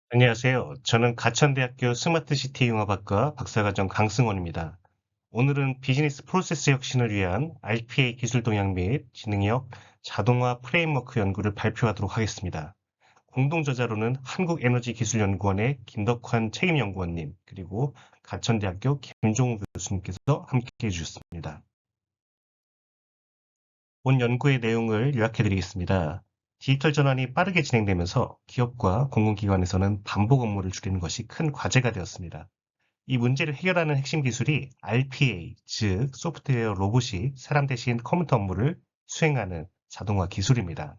안녕하세요. 저는 가천대학교 스마트시티 융합학과 박사과정 강승원입니다. 오늘은 비즈니스 프로세스 혁신을 위한 RPA 기술 동향 및 지능력 자동화 프레임워크 연구를 발표하도록 하겠습니다. 공동 저자로는 한국에너지기술연구원의 김덕환 책임연구원님, 그리고 가천대학교 김종우 교수님께서 함께 해주셨습니다. 본 연구의 내용을 요약해 드리겠습니다. 디지털 전환이 빠르게 진행되면서 기업과 공공기관에서는 반복 업무를 줄이는 것이 큰 과제가 되었습니다. 이 문제를 해결하는 핵심 기술이 RPA, 즉 소프트웨어 로봇이 사람 대신 컴퓨터 업무를 수행하는 자동화 기술입니다.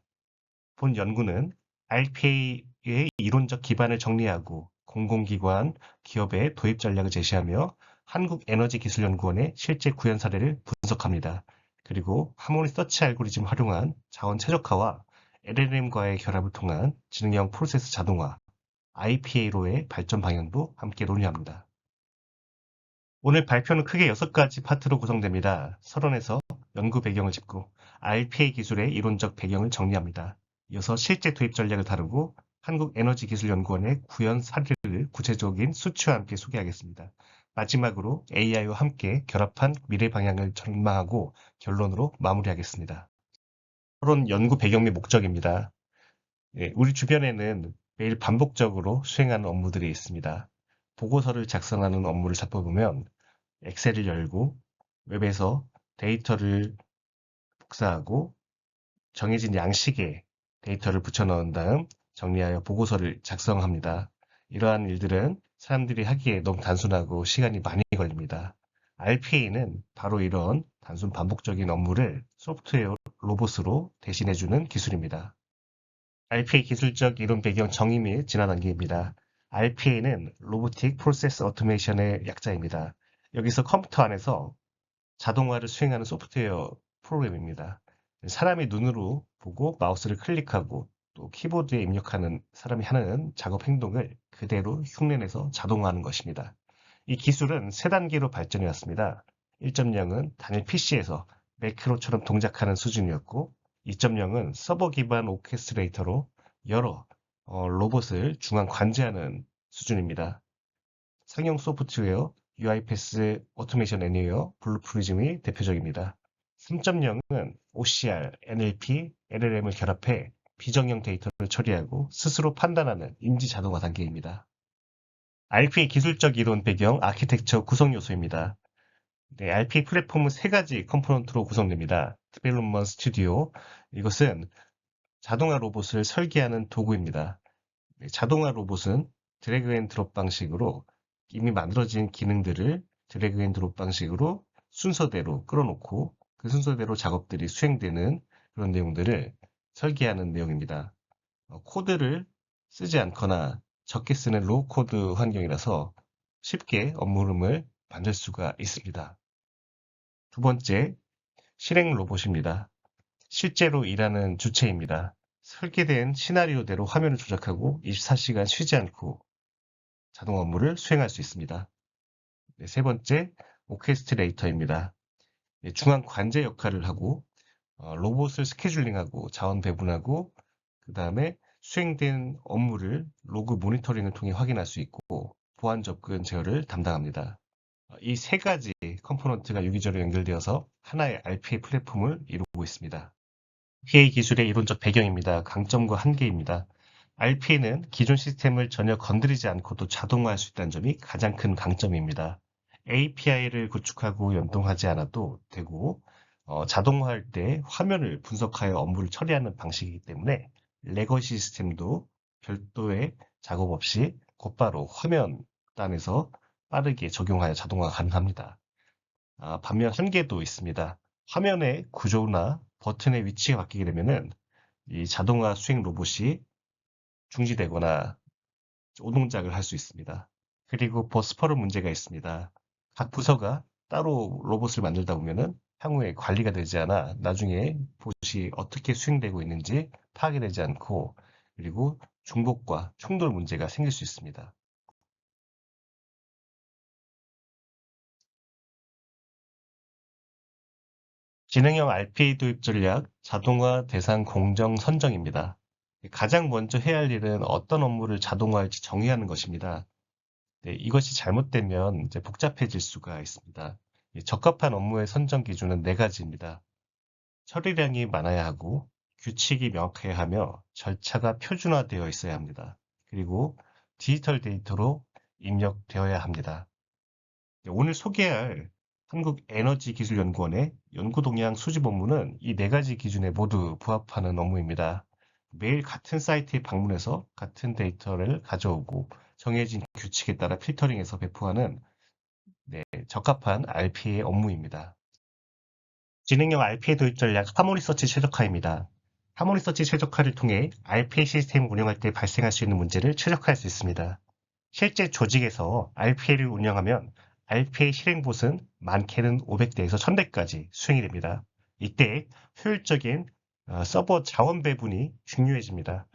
본 연구는 RPA의 이론적 기반을 정리하고 공공기관, 기업의 도입 전략을 제시하며 한국에너지기술연구원의 실제 구현 사례를 분석합니다. 그리고 하모니 서치 알고리즘 활용한 자원 최적화와 LLM과의 결합을 통한 지능형 프로세스 자동화, IPA로의 발전 방향도 함께 논의합니다. 오늘 발표는 크게 6가지 파트로 구성됩니다. 서론에서 연구 배경을 짚고 RPA 기술의 이론적 배경을 정리합니다. 이어서 실제 도입 전략을 다루고 한국에너지기술연구원의 구현 사례를 구체적인 수치와 함께 소개하겠습니다. 마지막으로 AI와 함께 결합한 미래 방향을 전망하고 결론으로 마무리하겠습니다. 서론 연구 배경 및 목적입니다. 우리 주변에는 매일 반복적으로 수행하는 업무들이 있습니다. 보고서를 작성하는 업무를 살펴보면 엑셀을 열고 웹에서 데이터를 복사하고 정해진 양식에 데이터를 붙여넣은 다음 정리하여 보고서를 작성합니다. 이러한 일들은 사람들이 하기에 너무 단순하고 시간이 많이 걸립니다. RPA는 바로 이런 단순 반복적인 업무를 소프트웨어 로봇으로 대신해주는 기술입니다. RPA 기술적 이론 배경 정의 및 진화 단계입니다. RPA는 로보틱 프로세스 오토메이션의 약자입니다. 여기서 컴퓨터 안에서 자동화를 수행하는 소프트웨어 프로그램입니다. 사람이 눈으로 보고 마우스를 클릭하고 또 키보드에 입력하는 사람이 하는 작업 행동을 그대로 흉내내서 자동화하는 것입니다. 이 기술은 3단계로 발전해 왔습니다. 1.0은 단일 PC에서 매크로처럼 동작하는 수준이었고 2.0은 서버 기반 오케스트레이터로 여러 로봇을 중앙 관제하는 수준입니다. 상용 소프트웨어 UiPath 오토메이션 애니웨어 블루프리즘이 대표적입니다. 3.0은 OCR, NLP, LLM을 결합해 비정형 데이터를 처리하고 스스로 판단하는 인지 자동화 단계입니다. RPA 기술적 이론 배경 아키텍처 구성 요소입니다. 네, RPA 플랫폼은 3가지 컴포넌트로 구성됩니다. 디벨롭먼트 스튜디오, 이것은 자동화 로봇을 설계하는 도구입니다. 네, 자동화 로봇은 드래그 앤 드롭 방식으로 이미 만들어진 기능들을 드래그 앤 드롭 방식으로 순서대로 끌어놓고 그 순서대로 작업들이 수행되는 그런 내용들을 설계하는 내용입니다. 코드를 쓰지 않거나 적게 쓰는 로우 코드 환경이라서 쉽게 업무 흐름을 만들 수가 있습니다. 두 번째, 실행 로봇입니다. 실제로 일하는 주체입니다. 설계된 시나리오대로 화면을 조작하고 24시간 쉬지 않고 자동 업무를 수행할 수 있습니다. 네, 세 번째, 오케스트레이터입니다. 네, 중앙 관제 역할을 하고 로봇을 스케줄링하고 자원 배분하고 그 다음에 수행된 업무를 로그 모니터링을 통해 확인할 수 있고 보안 접근 제어를 담당합니다. 이 3가지 컴포넌트가 유기적으로 연결되어서 하나의 RPA 플랫폼을 이루고 있습니다. RPA 기술의 이론적 배경입니다. 강점과 한계입니다. RPA는 기존 시스템을 전혀 건드리지 않고도 자동화할 수 있다는 점이 가장 큰 강점입니다. API를 구축하고 연동하지 않아도 되고 자동화할 때 화면을 분석하여 업무를 처리하는 방식이기 때문에 레거시 시스템도 별도의 작업 없이 곧바로 화면 단에서 빠르게 적용하여 자동화가 가능합니다. 반면 한계도 있습니다. 화면의 구조나 버튼의 위치가 바뀌게 되면은 이 자동화 수행 로봇이 중지되거나 오동작을 할 수 있습니다. 그리고 버스퍼런 문제가 있습니다. 각 부서가 따로 로봇을 만들다 보면은 향후에 관리가 되지 않아 나중에 봇이 어떻게 수행되고 있는지 파악이 되지 않고 그리고 중복과 충돌 문제가 생길 수 있습니다. 지능형 RPA 도입 전략 자동화 대상 공정 선정입니다. 가장 먼저 해야 할 일은 어떤 업무를 자동화할지 정의하는 것입니다. 네, 이것이 잘못되면 이제 복잡해질 수가 있습니다. 적합한 업무의 선정 기준은 네 가지입니다. 처리량이 많아야 하고, 규칙이 명확해야 하며, 절차가 표준화되어 있어야 합니다. 그리고 디지털 데이터로 입력되어야 합니다. 네, 오늘 소개할 한국에너지기술연구원의 연구동향 수집 업무는 이 네 가지 기준에 모두 부합하는 업무입니다. 매일 같은 사이트에 방문해서 같은 데이터를 가져오고 정해진 규칙에 따라 필터링해서 배포하는 적합한 RPA 업무입니다. 지능형 RPA 도입 전략 하모니서치 최적화입니다. 하모니서치 최적화를 통해 RPA 시스템을 운영할 때 발생할 수 있는 문제를 최적화할 수 있습니다. 실제 조직에서 RPA를 운영하면 RPA 실행봇은 많게는 500대에서 1000대까지 수행이 됩니다. 이때 효율적인 서버 자원 배분이 중요해집니다.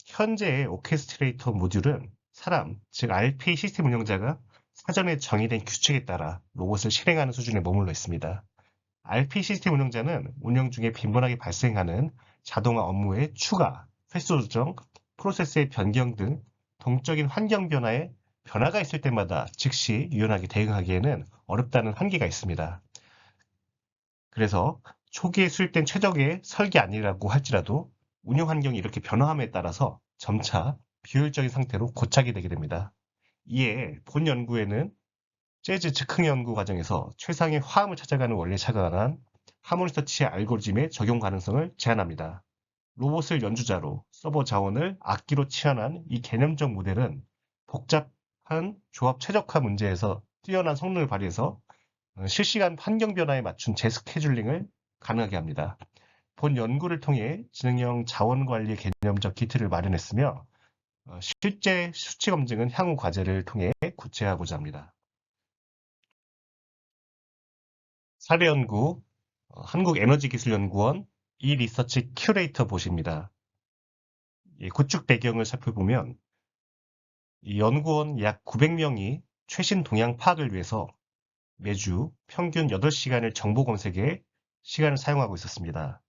현재 오케스트레이터 모듈은 사람, 즉 RPA 시스템 운영자가 사전에 정의된 규칙에 따라 로봇을 실행하는 수준에 머물러 있습니다. RP 시스템 운영자는 운영 중에 빈번하게 발생하는 자동화 업무의 추가, 횟수 조정, 프로세스의 변경 등 동적인 환경 변화에 변화가 있을 때마다 즉시 유연하게 대응하기에는 어렵다는 한계가 있습니다. 그래서 초기에 수립된 최적의 설계 아니라고 할지라도 운영 환경이 이렇게 변화함에 따라서 점차 비효율적인 상태로 고착이 되게 됩니다. 이에 본 연구에는 재즈 즉흥 연구 과정에서 최상의 화음을 찾아가는 원리에 착안한 하모니서치 알고리즘의 적용 가능성을 제한합니다. 로봇을 연주자로 서버 자원을 악기로 치환한 이 개념적 모델은 복잡한 조합 최적화 문제에서 뛰어난 성능을 발휘해서 실시간 환경 변화에 맞춘 재스케줄링을 가능하게 합니다. 본 연구를 통해 지능형 자원 관리 개념적 기틀을 마련했으며 실제 수치 검증은 향후 과제를 통해 구체화하고자 합니다. 사례 연구 한국에너지기술연구원 이리서치 큐레이터 보십니다. 구축 배경을 살펴보면 이 연구원 약 900명이 최신 동향 파악을 위해서 매주 평균 8시간을 정보 검색에 시간을 사용하고 있었습니다.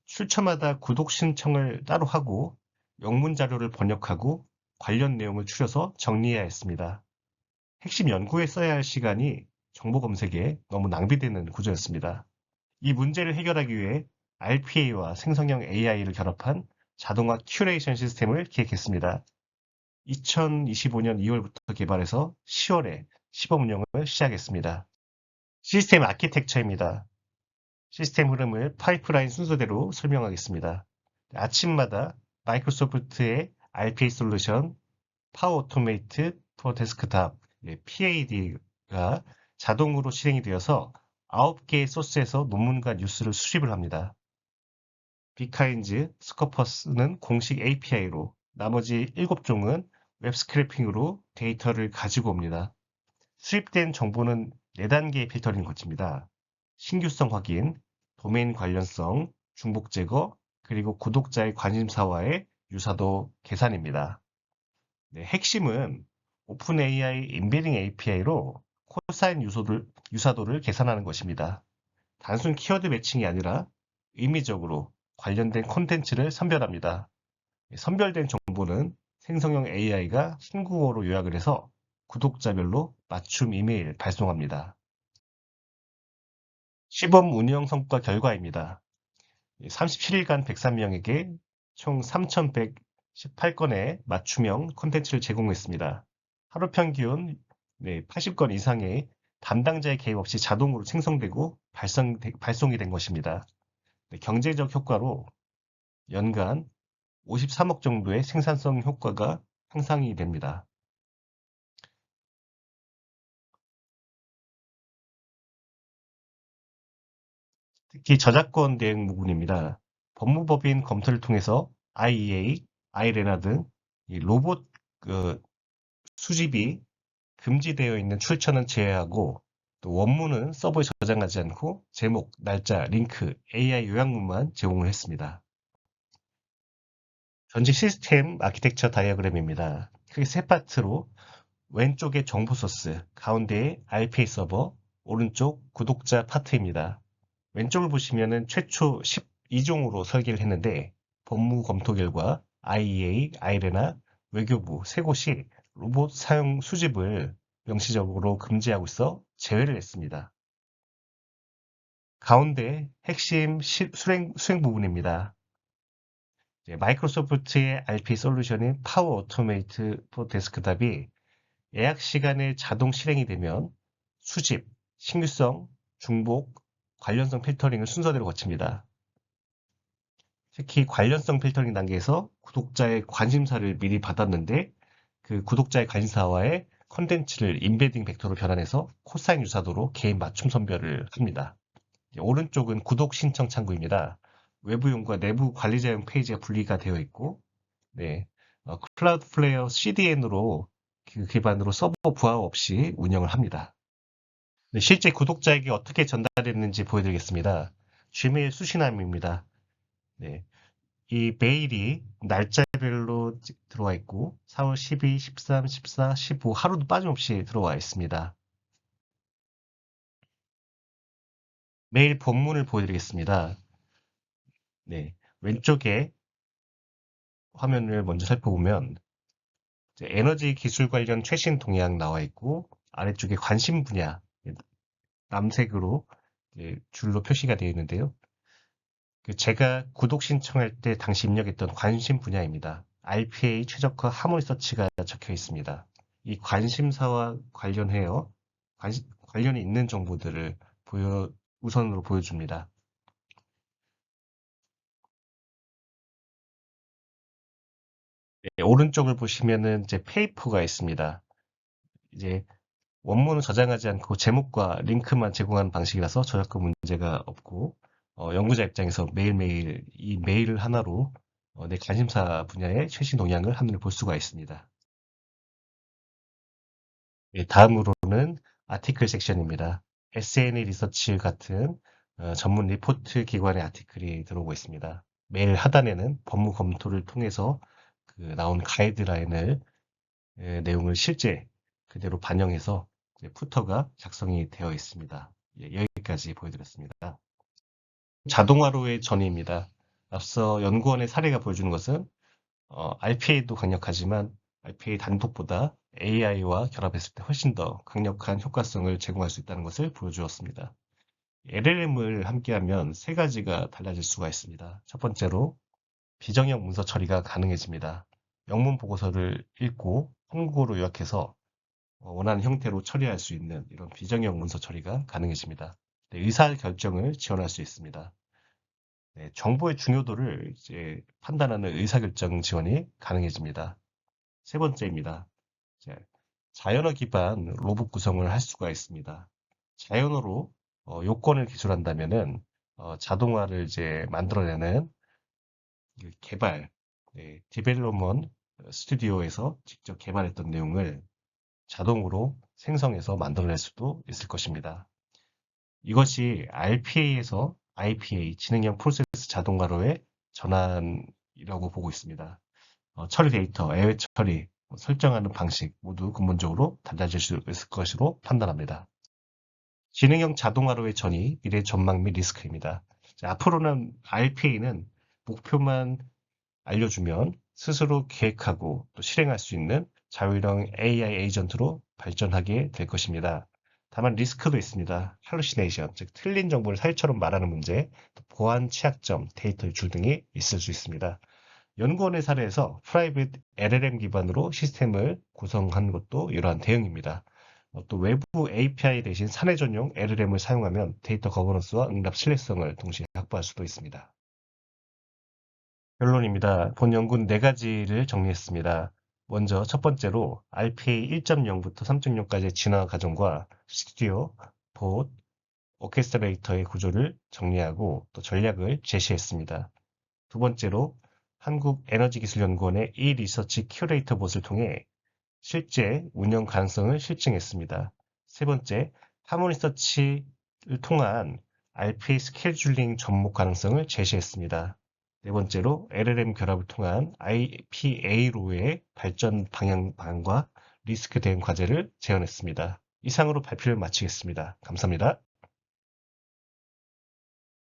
출처마다 구독 신청을 따로 하고 영문 자료를 번역하고 관련 내용을 추려서 정리해야 했습니다. 핵심 연구에 써야 할 시간이 정보 검색에 너무 낭비되는 구조였습니다. 이 문제를 해결하기 위해 RPA와 생성형 AI를 결합한 자동화 큐레이션 시스템을 기획했습니다. 2025년 2월부터 개발해서 10월에 시범 운영을 시작했습니다. 시스템 아키텍처입니다. 시스템 흐름을 파이프라인 순서대로 설명하겠습니다. 아침마다 마이크로소프트의 RPA 솔루션 파워 오토메이트 포 데스크탑 PAD가 자동으로 실행이 되어서 9개의 소스에서 논문과 뉴스를 수집을 합니다. 비카인즈, 스코퍼스는 공식 API로 나머지 7종은 웹 스크래핑으로 데이터를 가지고 옵니다. 수집된 정보는 4단계의 필터링 거칩니다. 신규성 확인, 도메인 관련성, 중복 제거, 그리고 구독자의 관심사와의 유사도 계산입니다. 네, 핵심은 오픈AI 인베딩 API로 콜사인 유사도를 계산하는 것입니다. 단순 키워드 매칭이 아니라 의미적으로 관련된 콘텐츠를 선별합니다. 선별된 정보는 생성형 AI가 한국어로 요약을 해서 구독자별로 맞춤 이메일 발송합니다. 시범 운영 성과 결과입니다. 37일간 103명에게 총 3,118건의 맞춤형 콘텐츠를 제공했습니다. 하루 평균 80건 이상의 담당자의 개입 없이 자동으로 생성되고 발송이 된 것입니다. 경제적 효과로 연간 53억 정도의 생산성 효과가 향상이 됩니다. 특히 저작권 대응 부분입니다. 법무법인 검토를 통해서 IEA, 아이레나 등 로봇 수집이 금지되어 있는 출처는 제외하고 또 원문은 서버에 저장하지 않고 제목, 날짜, 링크, AI 요약문만 제공을 했습니다. 전체 시스템 아키텍처 다이어그램입니다. 크게 세 파트로 왼쪽에 정보 소스, 가운데에 RPA 서버, 오른쪽 구독자 파트입니다. 왼쪽을 보시면은 최초 12종으로 설계를 했는데 법무 검토 결과 IEA, 아이레나, 외교부 세 곳이 로봇 사용 수집을 명시적으로 금지하고 있어 제외를 했습니다. 가운데 핵심 수행 부분입니다. 마이크로소프트의 RP 솔루션인 파워 오토메이트 포 데스크탑이 예약 시간에 자동 실행이 되면 수집, 신규성, 중복, 관련성 필터링을 순서대로 거칩니다. 특히 관련성 필터링 단계에서 구독자의 관심사를 미리 받았는데 그 구독자의 관심사와의 컨텐츠를 인베딩 벡터로 변환해서 코사인 유사도로 개인 맞춤 선별을 합니다. 오른쪽은 구독 신청 창구입니다. 외부용과 내부 관리자용 페이지가 분리가 되어 있고, 네, 클라우드 플레이어 CDN으로 그 기반으로 서버 부하 없이 운영을 합니다. 네, 실제 구독자에게 어떻게 전달됐는지 보여드리겠습니다. Gmail 수신함입니다. 네, 이 메일이 날짜별로 들어와 있고 4월 12, 13, 14, 15 하루도 빠짐없이 들어와 있습니다. 메일 본문을 보여드리겠습니다. 네, 왼쪽에 화면을 먼저 살펴보면 에너지 기술 관련 최신 동향 나와 있고 아래쪽에 관심 분야 남색으로 줄로 표시가 되어 있는데요. 제가 구독 신청할 때 당시 입력했던 관심 분야입니다. RPA 최적화 하모니 서치가 적혀 있습니다. 이 관심사와 관련해요. 관련이 있는 정보들을 우선으로 보여줍니다. 네, 오른쪽을 보시면은 이제 페이퍼가 있습니다. 이제 원문은 저장하지 않고 제목과 링크만 제공하는 방식이라서 저작권 문제가 없고 연구자 입장에서 매일매일 이 메일을 하나로 내 관심사 분야의 최신 동향을 한눈에 볼 수가 있습니다. 예, 다음으로는 아티클 섹션입니다. SNA 리서치 같은 전문 리포트 기관의 아티클이 들어오고 있습니다. 메일 하단에는 법무 검토를 통해서 나온 가이드라인을 내용을 실제 그대로 반영해서 푸터가 작성이 되어 있습니다. 예, 여기까지 보여드렸습니다. 자동화로의 전이입니다. 앞서 연구원의 사례가 보여주는 것은 RPA도 강력하지만 RPA 단독보다 AI와 결합했을 때 훨씬 더 강력한 효과성을 제공할 수 있다는 것을 보여주었습니다. LLM을 함께하면 세 가지가 달라질 수가 있습니다. 첫 번째로 비정형 문서 처리가 가능해집니다. 영문 보고서를 읽고 한국어로 요약해서 원하는 형태로 처리할 수 있는 이런 비정형 문서 처리가 가능해집니다. 네, 의사 결정을 지원할 수 있습니다. 네, 정보의 중요도를 이제 판단하는 의사결정 지원이 가능해집니다. 세 번째입니다. 이제 자연어 기반 로봇 구성을 할 수가 있습니다. 자연어로 요건을 기술한다면은 자동화를 이제 만들어내는 개발, 디벨롭먼트 스튜디오에서 직접 개발했던 내용을 자동으로 생성해서 만들어낼 수도 있을 것입니다. 이것이 RPA에서 IPA, 지능형 프로세스 자동화로의 전환이라고 보고 있습니다. 처리 데이터, 예외 처리, 설정하는 방식 모두 근본적으로 달라질 수 있을 것으로 판단합니다. 지능형 자동화로의 전이 미래 전망 및 리스크입니다. 자, 앞으로는 RPA는 목표만 알려주면 스스로 계획하고 또 실행할 수 있는 자율형 AI 에이전트로 발전하게 될 것입니다. 다만 리스크도 있습니다. 할루시네이션, 즉 틀린 정보를 사실처럼 말하는 문제, 또 보안 취약점, 데이터 유출 등이 있을 수 있습니다. 연구원의 사례에서 프라이빗 LLM 기반으로 시스템을 구성한 것도 이러한 대응입니다. 또 외부 API 대신 사내 전용 LLM을 사용하면 데이터 거버넌스와 응답 신뢰성을 동시에 확보할 수도 있습니다. 결론입니다. 본 연구는 네 가지를 정리했습니다. 먼저 첫 번째로 RPA 1.0부터 3.0까지의 진화 과정과 스튜디오, 봇, 오케스트레이터의 구조를 정리하고 또 전략을 제시했습니다. 두 번째로 한국에너지기술연구원의 e-리서치 큐레이터 봇을 통해 실제 운영 가능성을 실증했습니다. 세 번째, 하모니서치를 통한 RPA 스케줄링 접목 가능성을 제시했습니다. 네 번째로 LLM 결합을 통한 IPA로의 발전 방향과 리스크 대응 과제를 제안했습니다. 이상으로 발표를 마치겠습니다. 감사합니다.